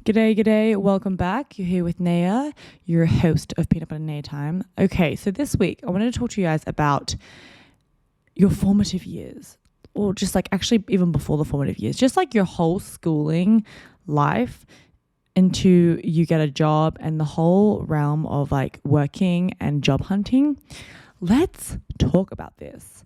G'day. Welcome back. You're here with Neya, your host of Peanut Butter and Neya Time. Okay, so this week I wanted to talk to you guys about your formative years, or just like actually even before the formative years, just like your whole schooling life into you get a job and the whole realm of like working and job hunting. Let's talk about this.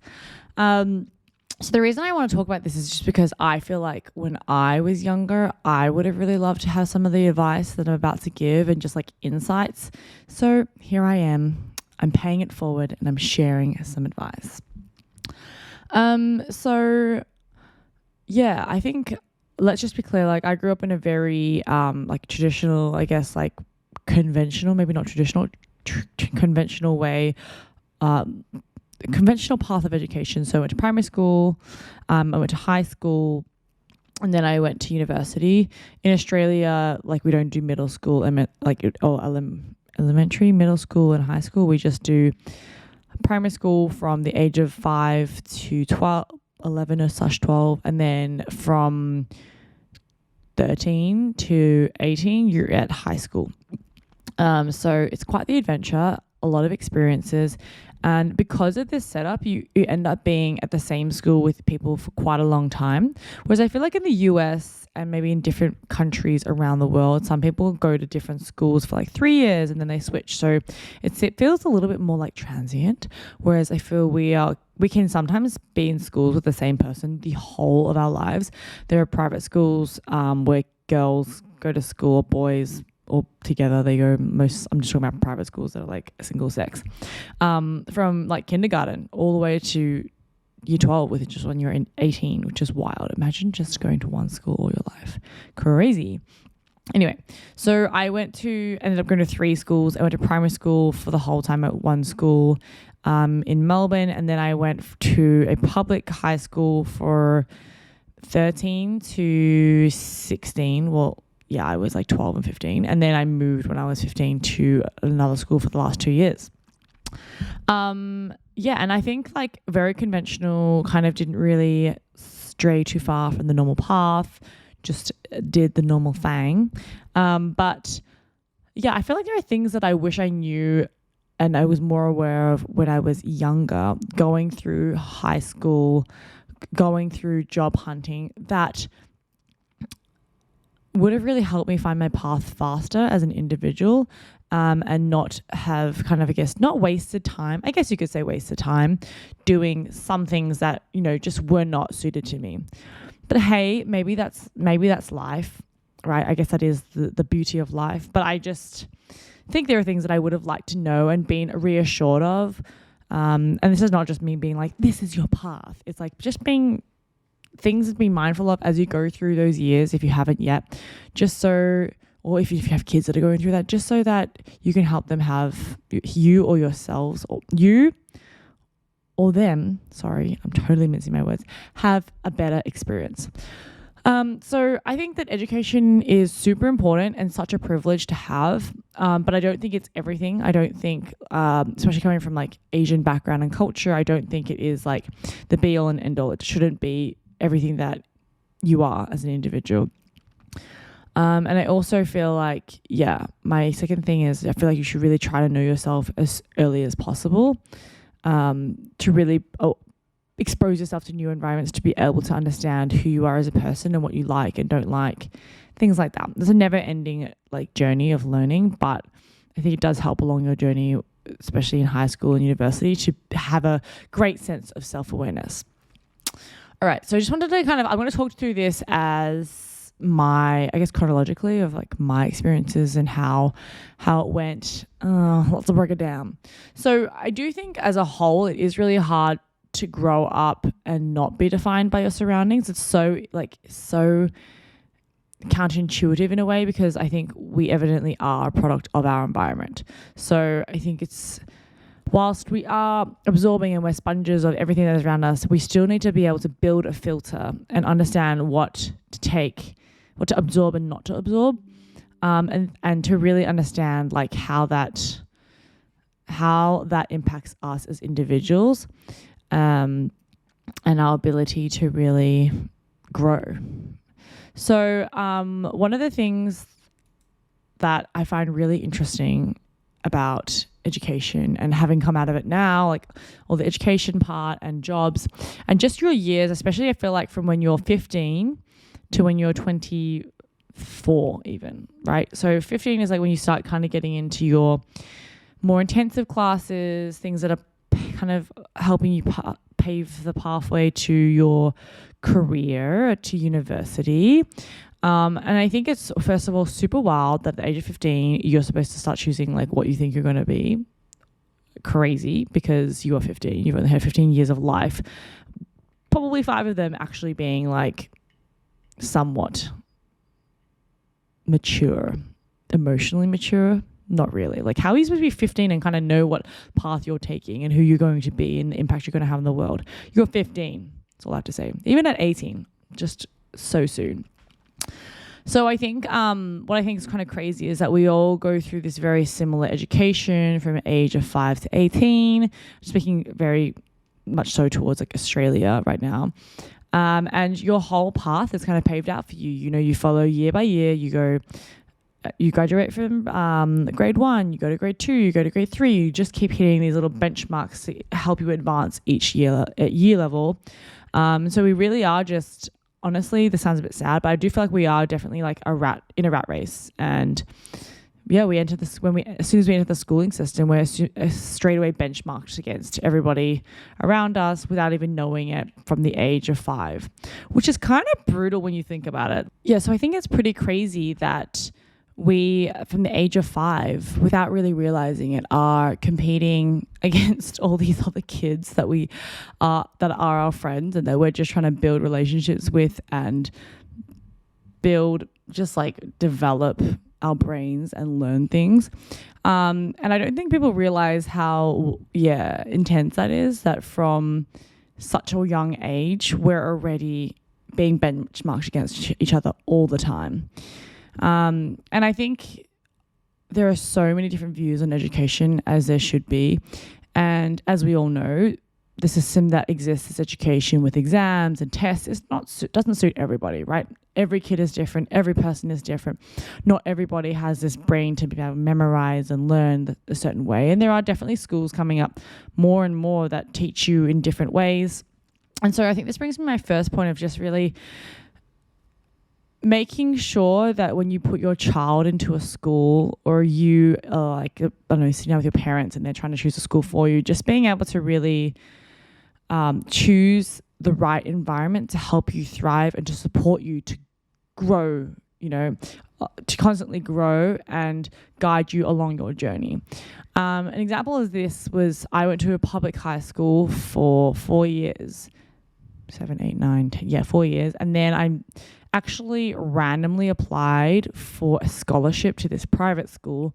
So the reason I want to talk about this is just because I feel like when I was younger, I would have really loved to have some of the advice that I'm about to give and just like insights. So here I am. I'm paying it forward and I'm sharing some advice. So yeah, I think let's just be clear. Like I grew up in a very like traditional, I guess like conventional, maybe not traditional, conventional way. Conventional path of education. So I went to primary school, I went to high school, and then I went to university. In Australia, like we don't do middle school, elementary, middle school, and high school. We just do primary school from the age of 5 to 12, 11 or slash 12, and then from 13 to 18, you're at high school. So it's quite the adventure, a lot of experiences. And because of this setup, you end up being at the same school with people for quite a long time. Whereas I feel like in the US and maybe in different countries around the world, some people go to different schools for like 3 years and then they switch. So it feels a little bit more like transient. Whereas I feel we can sometimes be in schools with the same person the whole of our lives. There are private schools where girls go to school, boys or together they go I'm just talking about private schools that are like single sex, from like kindergarten all the way to year 12, which is when you're in 18, which is wild. Imagine just going to one school all your life. Crazy. Anyway, so I ended up going to 3 schools. I went to primary school for the whole time at one school in Melbourne, and then I went to a public high school for 13 to 16. Well, yeah, I was like 12 and 15. And then I moved when I was 15 to another school for the last 2 years. Yeah, and I think like very conventional, kind of didn't really stray too far from the normal path, just did the normal thing. But yeah, I feel like there are things that I wish I knew and I was more aware of when I was younger, going through high school, going through job hunting, that would have really helped me find my path faster as an individual, and not have kind of, I guess, not wasted time. I guess you could say wasted time doing some things that, just were not suited to me. But hey, maybe that's life, right? I guess that is the beauty of life. But I just think there are things that I would have liked to know and been reassured of. And this is not just me being like, this is your path. It's like just being things to be mindful of as you go through those years, if you haven't yet, just so, or if you have kids that are going through that, just so that you can help them have you or yourselves, or you or them, sorry, I'm totally mincing my words, have a better experience. So I think that education is super important and such a privilege to have, but I don't think it's everything. I don't think, especially coming from like Asian background and culture, I don't think it is like the be all and end all. It shouldn't be everything that you are as an individual. And I also feel like, my second thing is I feel like you should really try to know yourself as early as possible, to really expose yourself to new environments, to be able to understand who you are as a person and what you like and don't like, things like that. There's a never ending like journey of learning, but I think it does help along your journey, especially in high school and university, to have a great sense of self-awareness. All right, so I just wanted to I'm going to talk through this as I guess chronologically of like my experiences and how it went. Let's break it down. So I do think as a whole, it is really hard to grow up and not be defined by your surroundings. It's so counterintuitive in a way, because I think we evidently are a product of our environment. So I think whilst we are absorbing and we're sponges of everything that is around us, we still need to be able to build a filter and understand what to absorb and not to absorb, and to really understand like how that impacts us as individuals, and our ability to really grow. So one of the things that I find really interesting about education and having come out of it now, like all the education part and jobs and just your years, especially I feel like from when you're 15 to when you're 24 even, right? So 15 is like when you start kind of getting into your more intensive classes, things that are kind of helping you pave the pathway to your career, to university. And I think it's, first of all, super wild that at the age of 15, you're supposed to start choosing like what you think you're going to be. Crazy, because you are 15. You've only had 15 years of life. Probably 5 of them actually being like somewhat mature, emotionally mature. Not really. Like, how are you supposed to be 15 and kind of know what path you're taking and who you're going to be and the impact you're going to have in the world? You're 15. That's all I have to say. Even at 18, just so soon. So I think what I think is kind of crazy is that we all go through this very similar education from the age of 5 to 18, speaking very much so towards like Australia right now. And your whole path is kind of paved out for you. You know, you follow year by year. You graduate from grade 1, you go to grade 2, you go to grade 3. You just keep hitting these little benchmarks to help you advance each year at year level. So we really are just, honestly, this sounds a bit sad, but I do feel like we are definitely like in a rat race. And yeah, as soon as we enter the schooling system, we're straight away benchmarked against everybody around us without even knowing it from the age of 5, which is kind of brutal when you think about it. Yeah, so I think it's pretty crazy that we, from the age of 5, without really realizing it, are competing against all these other kids that are our friends and that we're just trying to build relationships with and develop our brains and learn things. And I don't think people realize how, intense that is, that from such a young age, we're already being benchmarked against each other all the time. And I think there are so many different views on education, as there should be. And as we all know, the system that exists is education with exams and tests. Doesn't suit everybody, right? Every kid is different. Every person is different. Not everybody has this brain to be able to memorize and learn a certain way. And there are definitely schools coming up more and more that teach you in different ways. And so I think this brings me to my first point of just really making sure that when you put your child into a school, or you sitting down with your parents and they're trying to choose a school for you, just being able to really choose the right environment to help you thrive and to support you to grow, to constantly grow and guide you along your journey. An example of this was I went to a public high school for 4 years, 7, 8, 9, 10, 4 years. And then I actually randomly applied for a scholarship to this private school.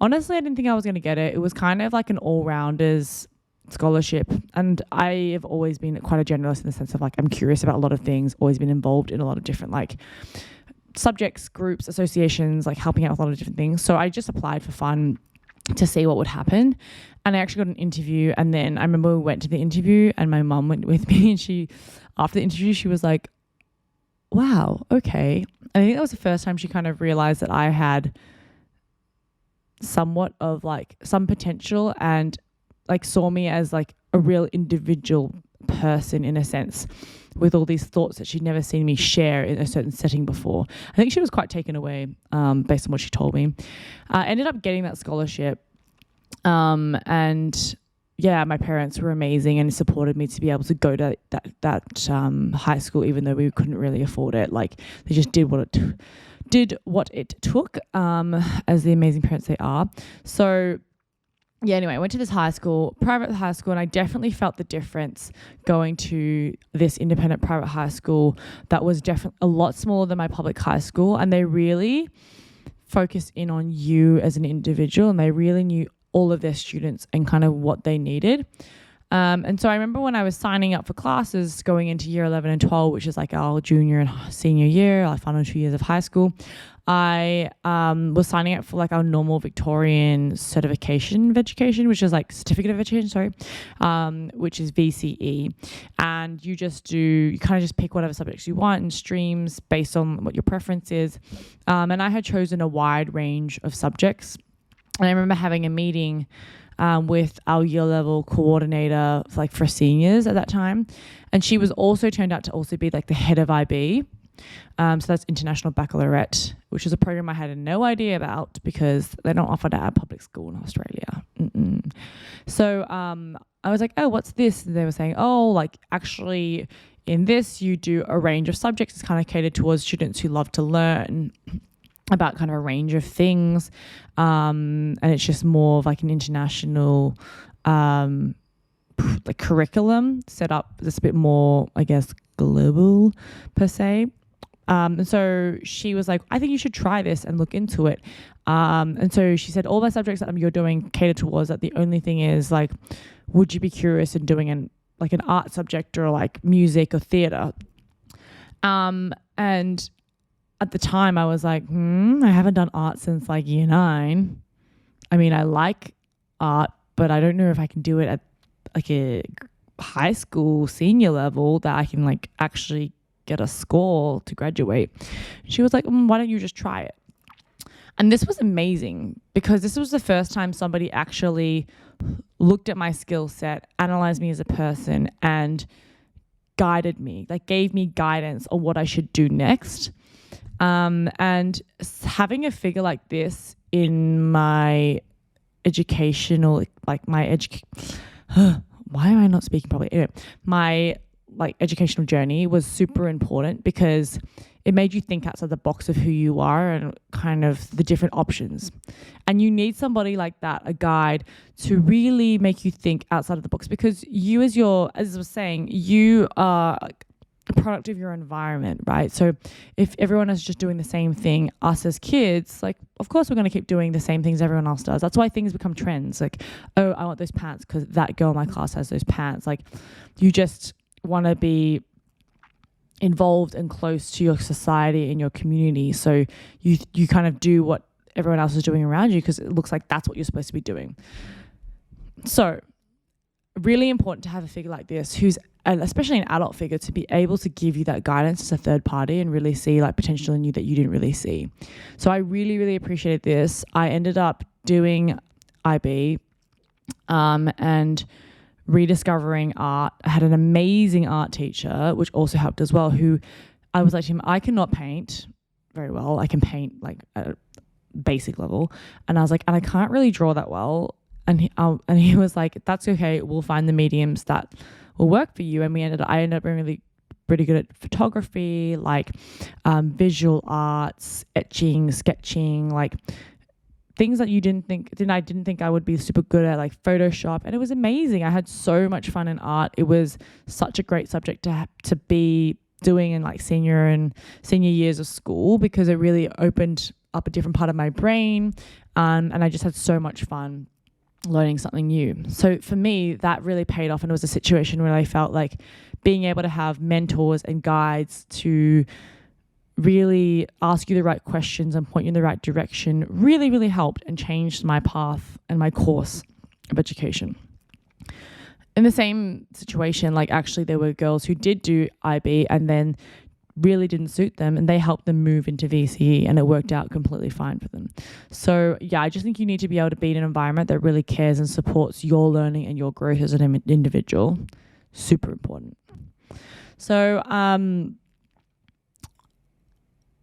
Honestly, I didn't think I was going to get it. It was kind of like an all-rounders scholarship. And I have always been quite a generalist in the sense of like I'm curious about a lot of things, always been involved in a lot of different like subjects, groups, associations, like helping out with a lot of different things. So I just applied for fun to see what would happen. And I actually got an interview. And then I remember we went to the interview and my mum went with me, and after the interview, she was like, wow, okay. I think that was the first time she kind of realized that I had somewhat of like some potential and like saw me as like a real individual person in a sense, with all these thoughts that she'd never seen me share in a certain setting before. I think she was quite taken away based on what she told me. I ended up getting that scholarship. And yeah, my parents were amazing and supported me to be able to go to that high school, even though we couldn't really afford it. Like they just did what it took, as the amazing parents they are. So yeah, anyway, I went to this private high school, and I definitely felt the difference going to this independent private high school that was definitely a lot smaller than my public high school. And they really focused in on you as an individual, and they really knew all of their students and kind of what they needed. And so I remember when I was signing up for classes going into year 11 and 12, which is like our junior and senior year, our final 2 years of high school, I was signing up for like our normal Victorian certification of education, which is like certificate of education, sorry, which is VCE. And you kind of just pick whatever subjects you want and streams based on what your preference is. And I had chosen a wide range of subjects. And I remember having a meeting with our year level coordinator for seniors at that time. And she was also turned out to also be like the head of IB. So that's International Baccalaureate, which is a program I had no idea about because they don't offer that at public school in Australia. So I was like, oh, what's this? And they were saying, oh, like actually in this you do a range of subjects. It's kind of catered towards students who love to learn about kind of a range of things. And it's just more of like an international like curriculum set up that's a bit more, I guess, global per se. And so she was like, I think you should try this and look into it. And so she said, all the subjects that you're doing cater towards that. The only thing is like, would you be curious in doing an art subject or like music or theatre? And at the time I was like, I haven't done art since like year 9. I mean, I like art, but I don't know if I can do it at like a high school senior level that I can like actually get a score to graduate. She was like, why don't you just try it? And this was amazing because this was the first time somebody actually looked at my skill set, analyzed me as a person, and guided me, like gave me guidance on what I should do next. And having a figure like this in my educational, like my why am I not speaking properly? Anyway, my like educational journey was super important because it made you think outside the box of who you are and kind of the different options. And you need somebody like that, a guide, to really make you think outside of the box because you as I was saying, you are a product of your environment, right? So if everyone is just doing the same thing, us as kids, like, of course we're going to keep doing the same things everyone else does. That's why things become trends. Like, oh, I want those pants because that girl in my class has those pants. Like, you just want to be involved and close to your society and your community. So you kind of do what everyone else is doing around you because it looks like that's what you're supposed to be doing. So really important to have a figure like this who's especially an adult figure to be able to give you that guidance as a third party and really see like potential in you that you didn't really see. So I really, really appreciated this. I ended up doing IB and rediscovering art. I had an amazing art teacher, which also helped as well, who I was like to him, I cannot paint very well. I can paint like at a basic level. And I was like, and I can't really draw that well. And he was like, that's okay. We'll find the mediums that will work for you. And I ended up being really pretty good at photography, like visual arts, etching, sketching, like things that I didn't think I would be super good at, like Photoshop. And it was amazing. I had so much fun in art. It was such a great subject to be doing in like senior years of school because it really opened up a different part of my brain. And I just had so much fun learning something new. So for me, that really paid off. And it was a situation where I felt like being able to have mentors and guides to really ask you the right questions and point you in the right direction really, really helped and changed my path and my course of education. In the same situation, like actually there were girls who did do IB and then really didn't suit them and they helped them move into VCE and it worked out completely fine for them. So yeah, I just think you need to be able to be in an environment that really cares and supports your learning and your growth as an individual. Super important. So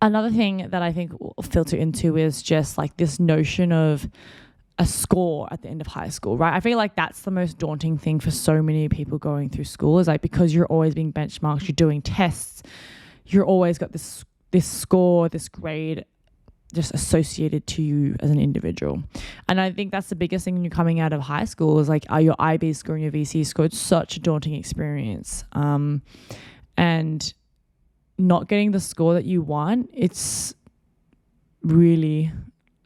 another thing that I think will filter into is just like this notion of a score at the end of high school, right? I feel like that's the most daunting thing for so many people going through school is like because you're always being benchmarked, you're doing tests, you're always got this score, this grade just associated to you as an individual. And I think that's the biggest thing when you're coming out of high school is like, are your IB score and your VC score? It's such a daunting experience. And not getting the score that you want, it's really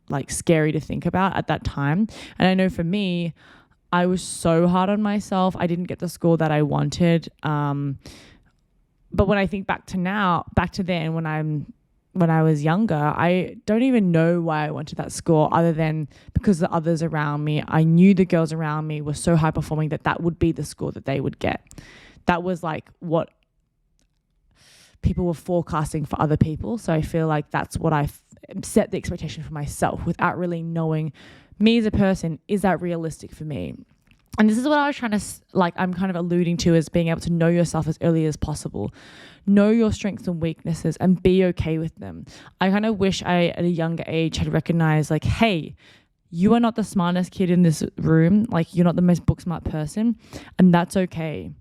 like scary to think about at that time. And I know for me, I was so hard on myself. I didn't get the score that I wanted. But when I think back to then, when I'm when I was younger, I don't even know why I went to that school other than because the others around me, I knew the girls around me were so high performing that would be the score that they would get. That was like what people were forecasting for other people. So I feel like that's what I set the expectation for myself without really knowing me as a person. Is that realistic for me? And this is what I was trying to, I'm kind of alluding to, as being able to know yourself as early as possible. Know your strengths and weaknesses and be okay with them. I kind of wish I, at a younger age, had recognized like, hey, you are not the smartest kid in this room. Like, you're not the most book smart person, and that's okay,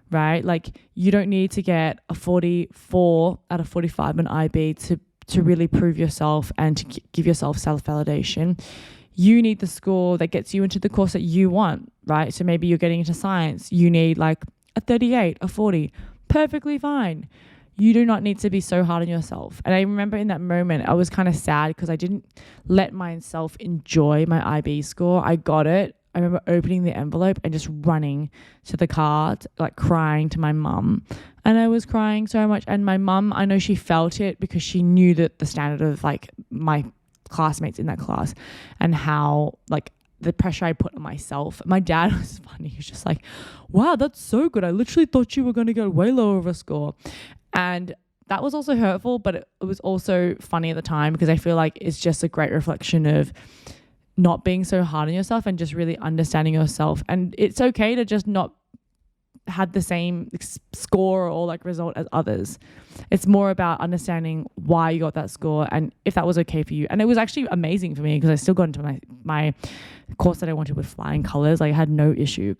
right? Like, you don't need to get a 44 out of 45 on IB to really prove yourself and to give yourself self-validation. You need the score that gets you into the course that you want, right? So maybe you're getting into science. You need like a 38, a 40. Perfectly fine. You do not need to be so hard on yourself. And I remember in that moment, I was kind of sad because I didn't let myself enjoy my IB score. I got it. I remember opening the envelope and just running to the car, like crying to my mum. And I was crying so much. And my mum, I know she felt it because she knew that the standard of like my classmates in that class and how like the pressure I put on myself. My dad was funny. He was just like, wow, that's so good. I literally thought you were going to get way lower of a score. And that was also hurtful, but it was also funny at the time because I feel like it's just a great reflection of not being so hard on yourself and just really understanding yourself. And it's okay to just not have the same score or like result as others. It's more about understanding why you got that score and if that was okay for you. And it was actually amazing for me because I still got into my course that I wanted with flying colors. Like, I had no issue.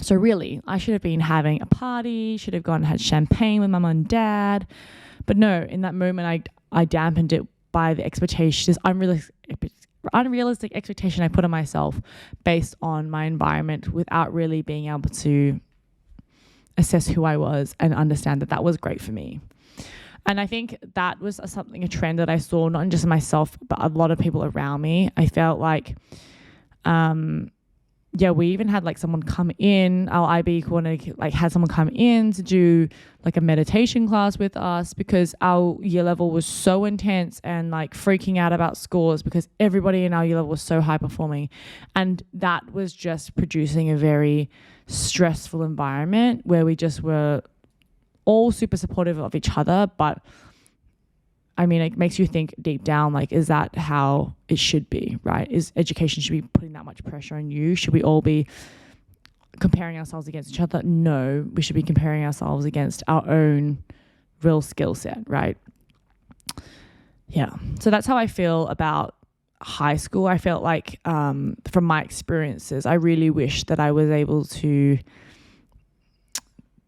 So really, I should have been having a party, should have gone and had champagne with my mum and dad. But no, in that moment, I dampened it by the expectations, unrealistic expectation I put on myself based on my environment without really being able to assess who I was and understand that was great for me. And I think that was a trend that I saw, not just in myself, but a lot of people around me. I felt like, we even had like someone come in, our IB coordinator, like had someone come in to do like a meditation class with us because our year level was so intense and like freaking out about scores because everybody in our year level was so high performing. And that was just producing a very stressful environment where we just were all super supportive of each other. But I mean, it makes you think deep down, like, is that how it should be, right? Is education should be putting that much pressure on you? Should we all be comparing ourselves against each other? No, we should be comparing ourselves against our own real skill set, right? Yeah. So that's how I feel about high school. I felt like from my experiences, I really wish that I was able to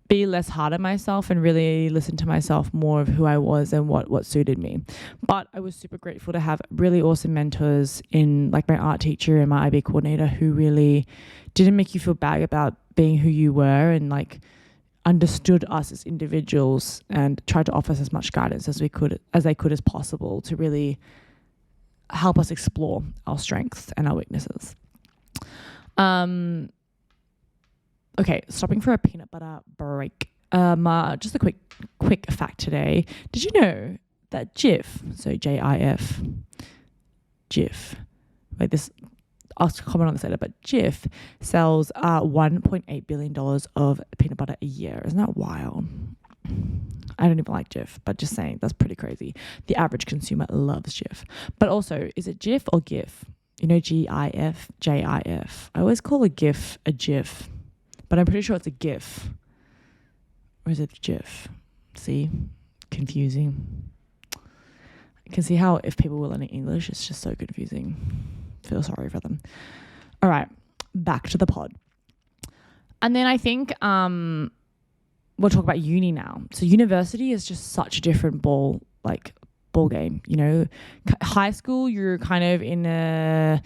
be less hard on myself and really listen to myself more of who I was and what suited me. But I was super grateful to have really awesome mentors in like my art teacher and my IB coordinator who really didn't make you feel bad about being who you were and like understood us as individuals and tried to offer us as much guidance as they could as possible to really help us explore our strengths and our weaknesses. Okay, stopping for a peanut butter break. Just a quick fact today. Did you know that Jif, so J-I-F, Jif, like this, I'll comment on this later, but Jif sells $1.8 billion of peanut butter a year. Isn't that wild? I don't even like Jif, but just saying, that's pretty crazy. The average consumer loves Jif. But also, is it Jif or GIF? You know, G-I-F, J-I-F. I always call a GIF a GIF. But I'm pretty sure it's a GIF. Or is it a GIF? See? Confusing. I can see how if people were learning English, it's just so confusing. Feel sorry for them. All right. Back to the pod. And then I think we'll talk about uni now. So university is just such a different ball game. You know, high school, you're kind of in a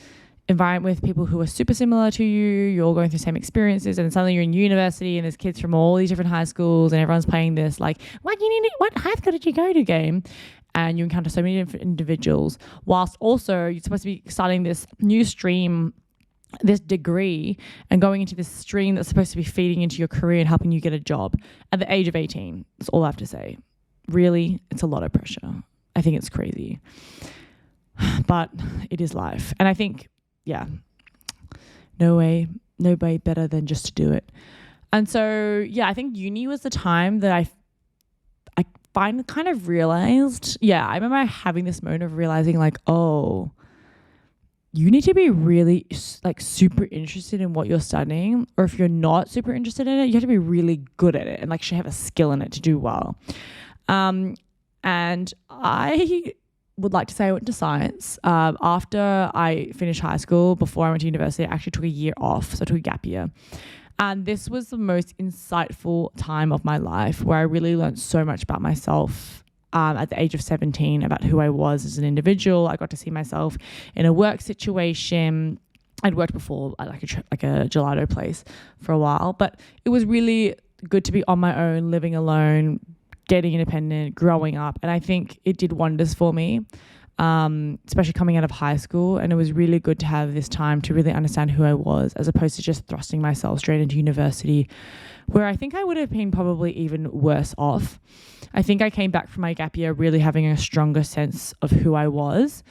environment with people who are super similar to you. You're all going through the same experiences, and suddenly you're in university and there's kids from all these different high schools and everyone's playing this like, what high school did you go to game? And you encounter so many different individuals, whilst also you're supposed to be starting this new stream, this degree, and going into this stream that's supposed to be feeding into your career and helping you get a job at the age of 18. That's all I have to say. Really, it's a lot of pressure. I think it's crazy. But it is life. And I think, yeah, no way better than just to do it. And so, yeah, I think uni was the time that I kind of realized, I remember having this moment of realizing like, oh, you need to be really like super interested in what you're studying, or if you're not super interested in it, you have to be really good at it and like should have a skill in it to do well. And I would like to say I went to science. After I finished high school, before I went to university, I actually took a year off, so I took a gap year. And this was the most insightful time of my life where I really learned so much about myself. At the age of 17, about who I was as an individual. I got to see myself in a work situation. I'd worked before at like a gelato place for a while, but it was really good to be on my own, living alone, getting independent, growing up. And I think it did wonders for me, especially coming out of high school. And it was really good to have this time to really understand who I was, as opposed to just thrusting myself straight into university, where I think I would have been probably even worse off. I think I came back from my gap year really having a stronger sense of who I was.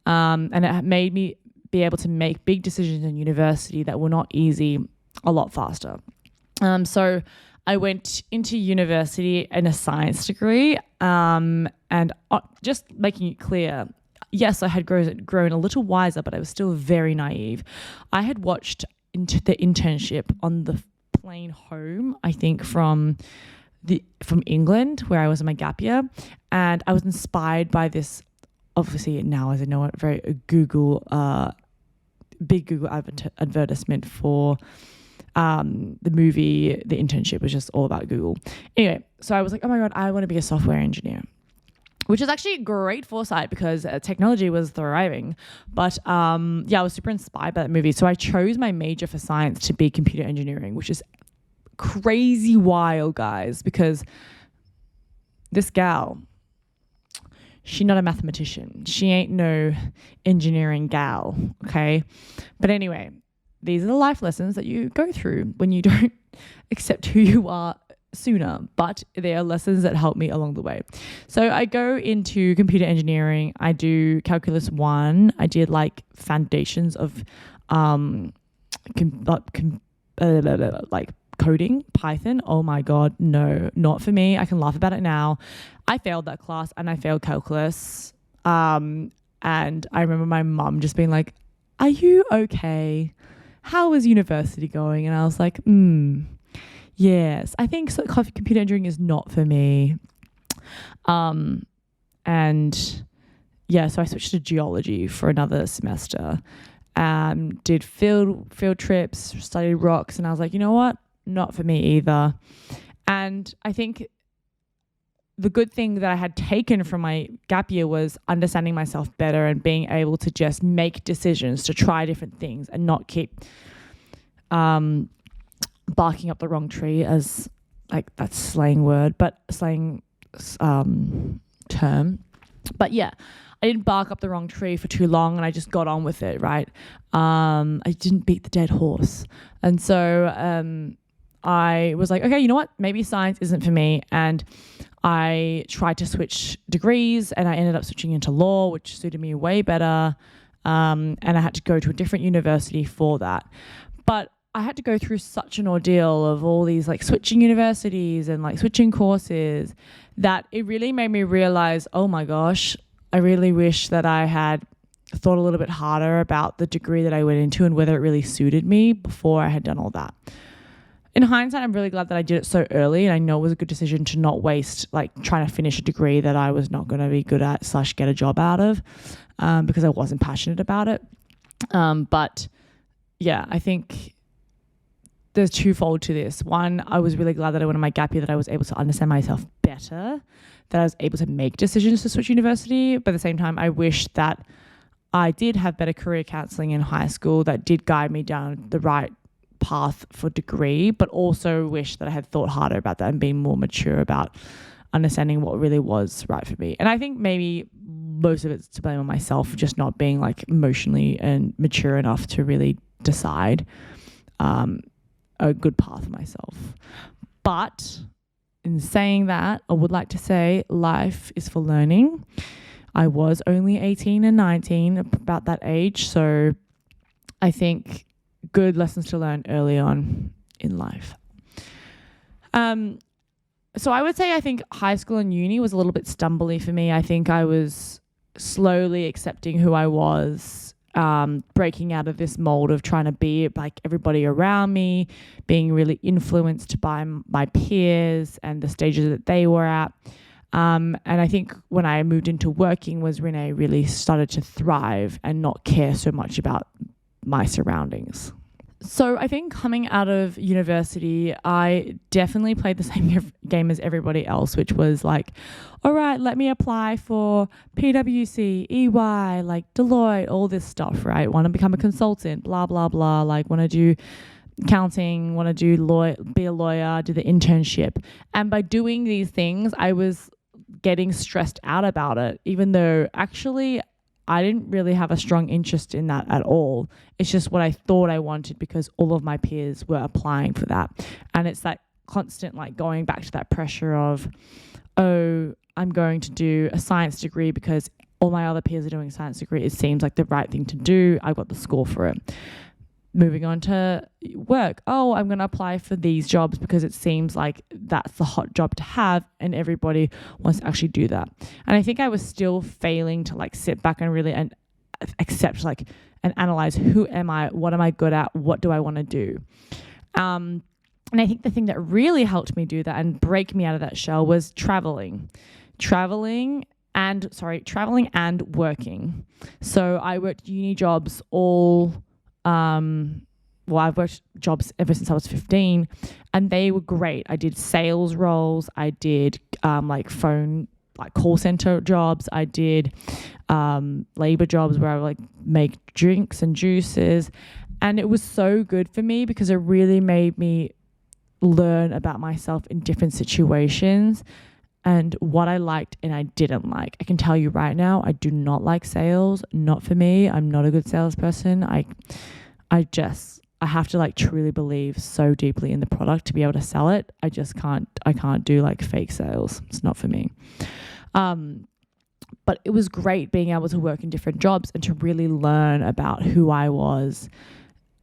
And it made me be able to make big decisions in university that were not easy a lot faster. So I went into university in a science degree, and just making it clear, yes, I had grown a little wiser, but I was still very naive. I had watched into the internship on the plane home, I think from England, where I was in my gap year, and I was inspired by this, obviously now as I know it, very big Google advertisement for the movie The Internship, was just all about Google. Anyway, so I was like, oh my God, I want to be a software engineer, which is actually great foresight because technology was thriving. But I was super inspired by that movie. So I chose my major for science to be computer engineering, which is crazy wild, guys, because this gal, she not a mathematician. She ain't no engineering gal, okay? But anyway, these are the life lessons that you go through when you don't accept who you are sooner, but they are lessons that help me along the way. So I go into computer engineering. I do calculus 1. I did like foundations of like coding, Python. Oh my God, no, not for me. I can laugh about it now. I failed that class and I failed calculus. And I remember my mum just being like, are you okay? How is university going? And I was like, yes, I think so. Computer engineering is not for me. So I switched to geology for another semester. Did field trips, studied rocks, and I was like, you know what? Not for me either. And I think the good thing that I had taken from my gap year was understanding myself better and being able to just make decisions to try different things and not keep barking up the wrong tree, as like that's slang term. But yeah, I didn't bark up the wrong tree for too long and I just got on with it, right? I didn't beat the dead horse. And so I was like, okay, you know what? Maybe science isn't for me. And I tried to switch degrees and I ended up switching into law, which suited me way better. And I had to go to a different university for that. But I had to go through such an ordeal of all these like switching universities and like switching courses that it really made me realize, oh my gosh, I really wish that I had thought a little bit harder about the degree that I went into and whether it really suited me before I had done all that. In hindsight, I'm really glad that I did it so early, and I know it was a good decision to not waste like trying to finish a degree that I was not going to be good at / get a job out of, because I wasn't passionate about it. But yeah, I think there's twofold to this. One, I was really glad that I went on my gap year, that I was able to understand myself better, that I was able to make decisions to switch university. But at the same time, I wish that I did have better career counselling in high school that did guide me down the right path for degree, but also wish that I had thought harder about that and been more mature about understanding what really was right for me. And I think maybe most of it's to blame on myself, just not being like emotionally and mature enough to really decide a good path for myself. But in saying that, I would like to say life is for learning. I was only 18 and 19, about that age. So I think good lessons to learn early on in life. So I would say I think high school and uni was a little bit stumbly for me. I think I was slowly accepting who I was, breaking out of this mold of trying to be like everybody around me, being really influenced by my peers and the stages that they were at. And I think when I moved into working was when I really started to thrive and not care so much about my surroundings. So I think coming out of university, I definitely played the same game as everybody else, which was like, all right, let me apply for PwC, EY, like Deloitte, all this stuff, right? Want to become a consultant, blah, blah, blah, like want to do accounting, want to do be a lawyer, do the internship. And by doing these things, I was getting stressed out about it, even though actually I didn't really have a strong interest in that at all. It's just what I thought I wanted because all of my peers were applying for that. And it's that constant like going back to that pressure of, oh, I'm going to do a science degree because all my other peers are doing a science degree. It seems like the right thing to do. I got the score for it. Moving on to work. Oh, I'm going to apply for these jobs because it seems like that's the hot job to have and everybody wants to actually do that. And I think I was still failing to like sit back and really and accept like and analyze who am I, what am I good at, what do I want to do. And I think the thing that really helped me do that and break me out of that shell was traveling and working. So I worked uni jobs I've worked jobs ever since I was 15 and they were great. I did sales roles. I did call center jobs. I did labor jobs where I would like make drinks and juices. And it was so good for me because it really made me learn about myself in different situations and what I liked and I didn't like. I can tell you right now, I do not like sales. Not for me. I'm not a good salesperson. I have to like truly believe so deeply in the product to be able to sell it. I can't do like fake sales. It's not for me. But it was great being able to work in different jobs and to really learn about who I was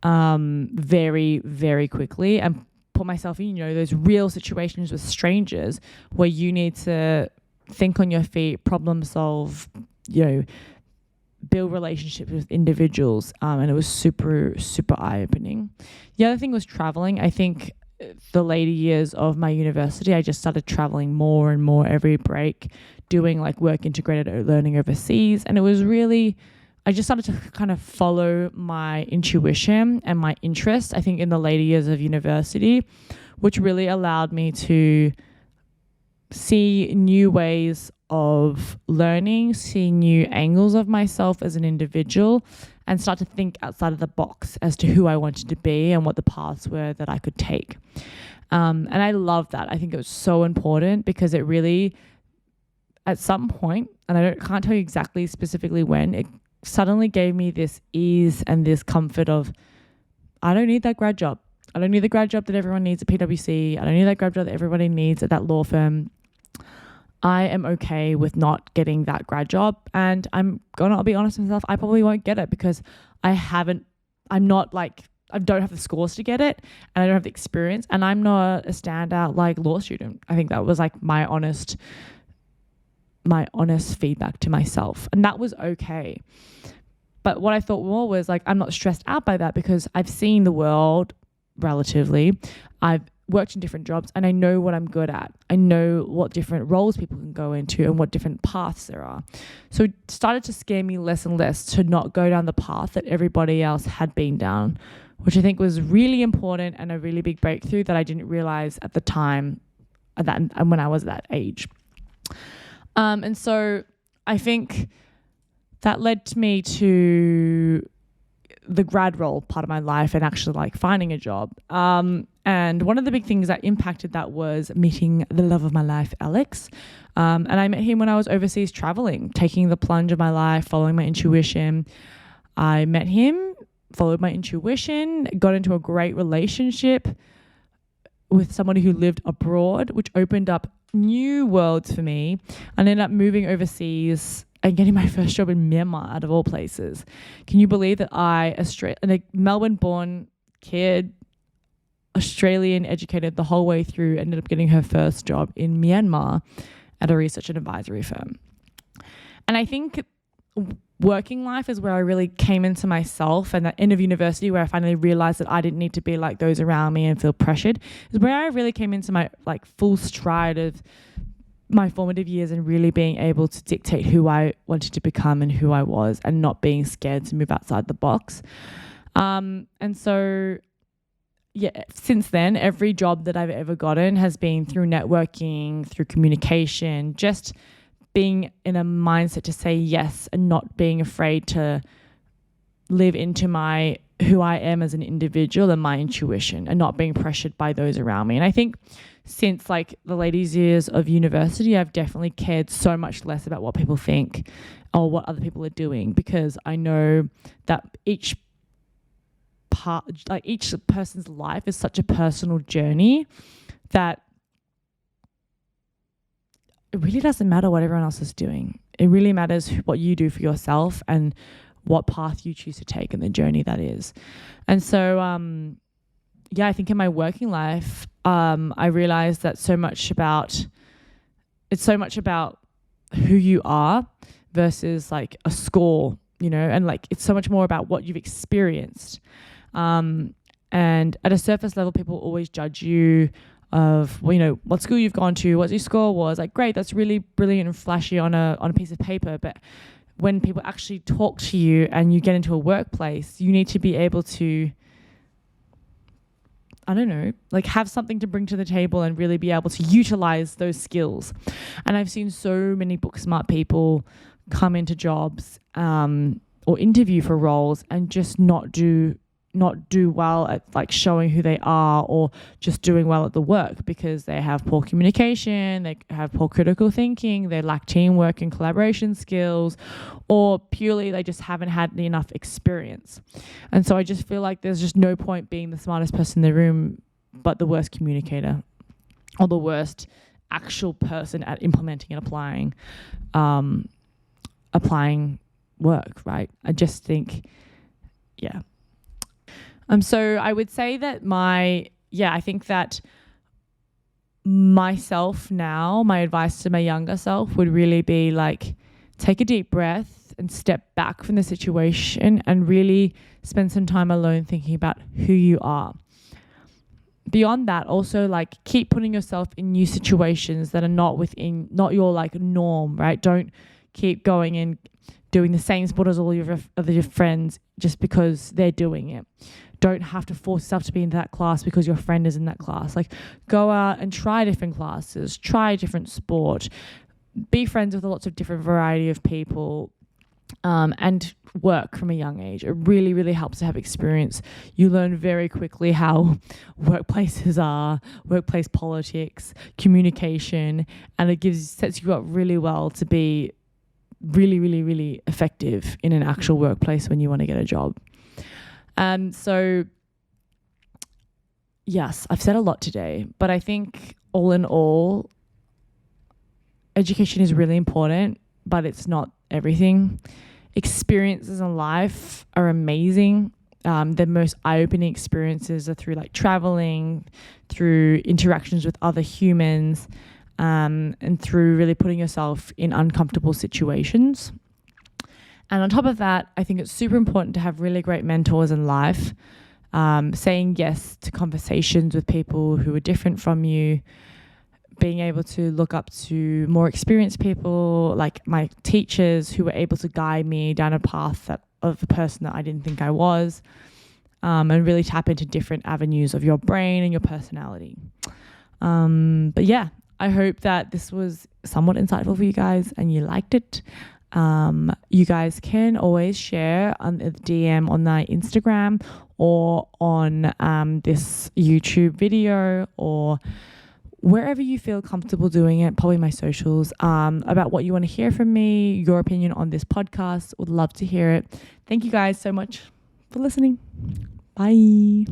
very, very quickly and put myself in, those real situations with strangers where you need to think on your feet, problem solve, build relationships with individuals. And it was super, super eye-opening. The other thing was traveling. I think the later years of my university, I just started traveling more and more every break, doing like work integrated learning overseas. And it was really, I just started to kind of follow my intuition and my interest, I think in the later years of university, which really allowed me to see new ways of learning, see new angles of myself as an individual, and start to think outside of the box as to who I wanted to be and what the paths were that I could take. And I love that. I think it was so important because it really, at some point, and I can't tell you exactly specifically when, it suddenly gave me this ease and this comfort of, I don't need that grad job. I don't need the grad job that everyone needs at PwC. I don't need that grad job that everybody needs at that law firm. I am okay with not getting that grad job, and I'm gonna be honest with myself, I probably won't get it because I don't have the scores to get it and I don't have the experience and I'm not a standout like law student. I think that was like my honest feedback to myself, and that was okay. But what I thought more was like, I'm not stressed out by that because I've seen the world relatively. I've worked in different jobs and I know what I'm good at. I know what different roles people can go into and what different paths there are. So it started to scare me less and less to not go down the path that everybody else had been down, which I think was really important and a really big breakthrough that I didn't realize at the time and when I was that age. And so I think that led to me to the grad role part of my life and actually like finding a job. And one of the big things that impacted that was meeting the love of my life, Alex. And I met him when I was overseas traveling, taking the plunge of my life, following my intuition. I met him, followed my intuition, got into a great relationship with somebody who lived abroad, which opened up new worlds for me. I ended up moving overseas and getting my first job in Myanmar, out of all places. Can you believe that a Melbourne-born kid, Australian educated the whole way through, ended up getting her first job in Myanmar at a research and advisory firm. And I think working life is where I really came into myself, and that end of university where I finally realized that I didn't need to be like those around me and feel pressured, is where I really came into my like full stride of my formative years and really being able to dictate who I wanted to become and who I was, and not being scared to move outside the box. And so, yeah, since then, every job that I've ever gotten has been through networking, through communication, just being in a mindset to say yes and not being afraid to live into who I am as an individual and my intuition, and not being pressured by those around me. And I think since like the ladies' years of university, I've definitely cared so much less about what people think or what other people are doing, because I know that each person's life is such a personal journey that it really doesn't matter what everyone else is doing. It really matters what you do for yourself and what path you choose to take and the journey that is. And so, I think in my working life, I realized that it's so much about who you are versus like a score, and like it's so much more about what you've experienced. And at a surface level, people always judge you of, what school you've gone to, what your score was. Like, great, that's really brilliant and flashy on a piece of paper. But when people actually talk to you and you get into a workplace, you need to be able to, have something to bring to the table and really be able to utilize those skills. And I've seen so many book smart people come into jobs or interview for roles and just not do well at like showing who they are, or just doing well at the work, because they have poor communication, they have poor critical thinking, they lack teamwork and collaboration skills, or purely they just haven't had enough experience. And so I just feel like there's just no point being the smartest person in the room but the worst communicator, or the worst actual person at implementing and applying work, right? I just think, yeah. So I would say that I think that myself now, my advice to my younger self would really be like, take a deep breath and step back from the situation and really spend some time alone thinking about who you are. Beyond that, also like keep putting yourself in new situations that are not your like norm, right? Don't keep going and doing the same sport as all your other friends just because they're doing it. Don't have to force yourself to be in that class because your friend is in that class. Like, go out and try different classes, try a different sport, be friends with lots of different variety of people, and work from a young age. It really, really helps to have experience. You learn very quickly how workplaces are, workplace politics, communication, and it sets you up really well to be really, really, really effective in an actual workplace when you want to get a job. So, yes, I've said a lot today, but I think all in all, education is really important, but it's not everything. Experiences in life are amazing. The most eye-opening experiences are through like traveling, through interactions with other humans, and through really putting yourself in uncomfortable situations. And on top of that, I think it's super important to have really great mentors in life, saying yes to conversations with people who are different from you, being able to look up to more experienced people like my teachers who were able to guide me down a path of a person that I didn't think I was, and really tap into different avenues of your brain and your personality. But yeah, I hope that this was somewhat insightful for you guys and you liked it. You guys can always share on the DM on my Instagram or on this YouTube video, or wherever you feel comfortable doing it, probably my socials, about what you want to hear from me, your opinion on this podcast. Would love to hear it. Thank you guys so much for listening. Bye.